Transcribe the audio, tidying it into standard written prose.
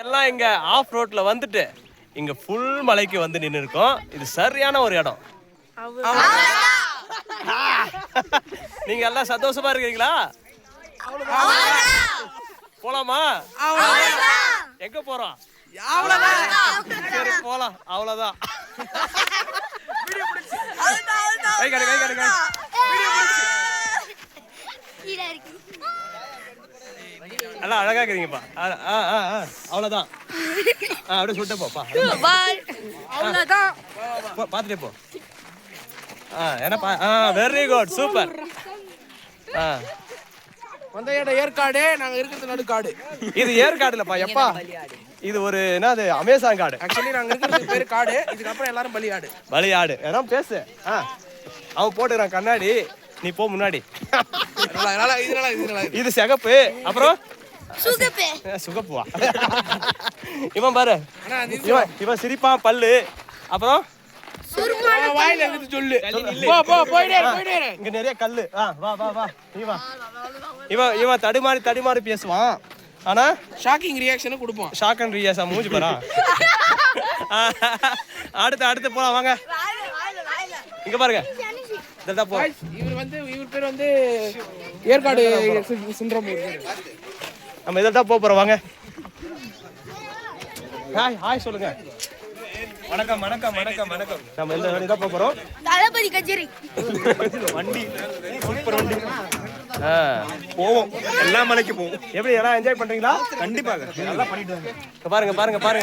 எல்லாம் இங்க ஆஃப் ரோட்ல வந்துட்டு இங்க ஃபுல் மலைக்கு வந்து நின்று இருக்கோம். இது சரியான ஒரு இடம். நீங்க எல்லாம் சந்தோஷமா இருக்கீங்களா? போலாமா? எங்க போறோம்? சரி போலாம். அவ்வளவுதான். கை கடு கை கடு கை. நல்லா அழகா இருக்கீங்கப்பா. அவ்வளவுதான். அப்படியே சுட்ட போப்பா. அவ்வளவுதான். பாத்துட்டே போ. என்னப்பா? Very good, super. வந்த இடம் ஏற்காடு, நாங்க இருக்கிறது நடுக்காடு. இது ஏற்காடு இல்லப்பா, எப்பா இது ஒரு என்னது அமேசான் காடு. ஆக்சுவலி நாங்க இருக்கிறது பேரு காடு. இதுக்கப்புறம் எல்லாரும் பலியாடு. பலியாடு எல்லாம் பேசு. அவன் போட்டுக்கிறான் கண்ணாடி, நீ போ முன்னாடி. இது சிகப்பு, அப்புறம் சுகப்புவா. இவன் பாரு, இவன் சிரிப்பான் பல்லு, அப்புறம் வாயில இருக்குது சொல்லு. இங்க நிறைய கல்லு. வா வா வா நீ வா. இவன் தடுமாறி பேசுவான். ஆனா ஷாக்கிங் ரியாக்ஷன் கொடுப்போம். ஷாக் அண்ட் ரியாக்ஷன் மூஞ்சி பாரா. அடுத்து போலாம் வாங்க. இங்க பாருங்க. இதெல்லாம் போ. இவர் பேர் வந்து ஏற்காடு சிண்ட்ரோம். நம்ம இதெல்லாம் போறோம் வாங்க. ஹாய் சொல்லுங்க. வணக்கம். நம்ம இந்த வழி தான் போறோம். தளபதி கச்சேரி வண்டி சூப்பர் வண்டி. போவோம், எல்லா மலைக்கு போவோம். எப்படி எல்லாம் என்ஜாய் பண்றீங்களா? கண்டிப்பாக நல்லா பண்ணிட்டு வாங்க. பாருங்க.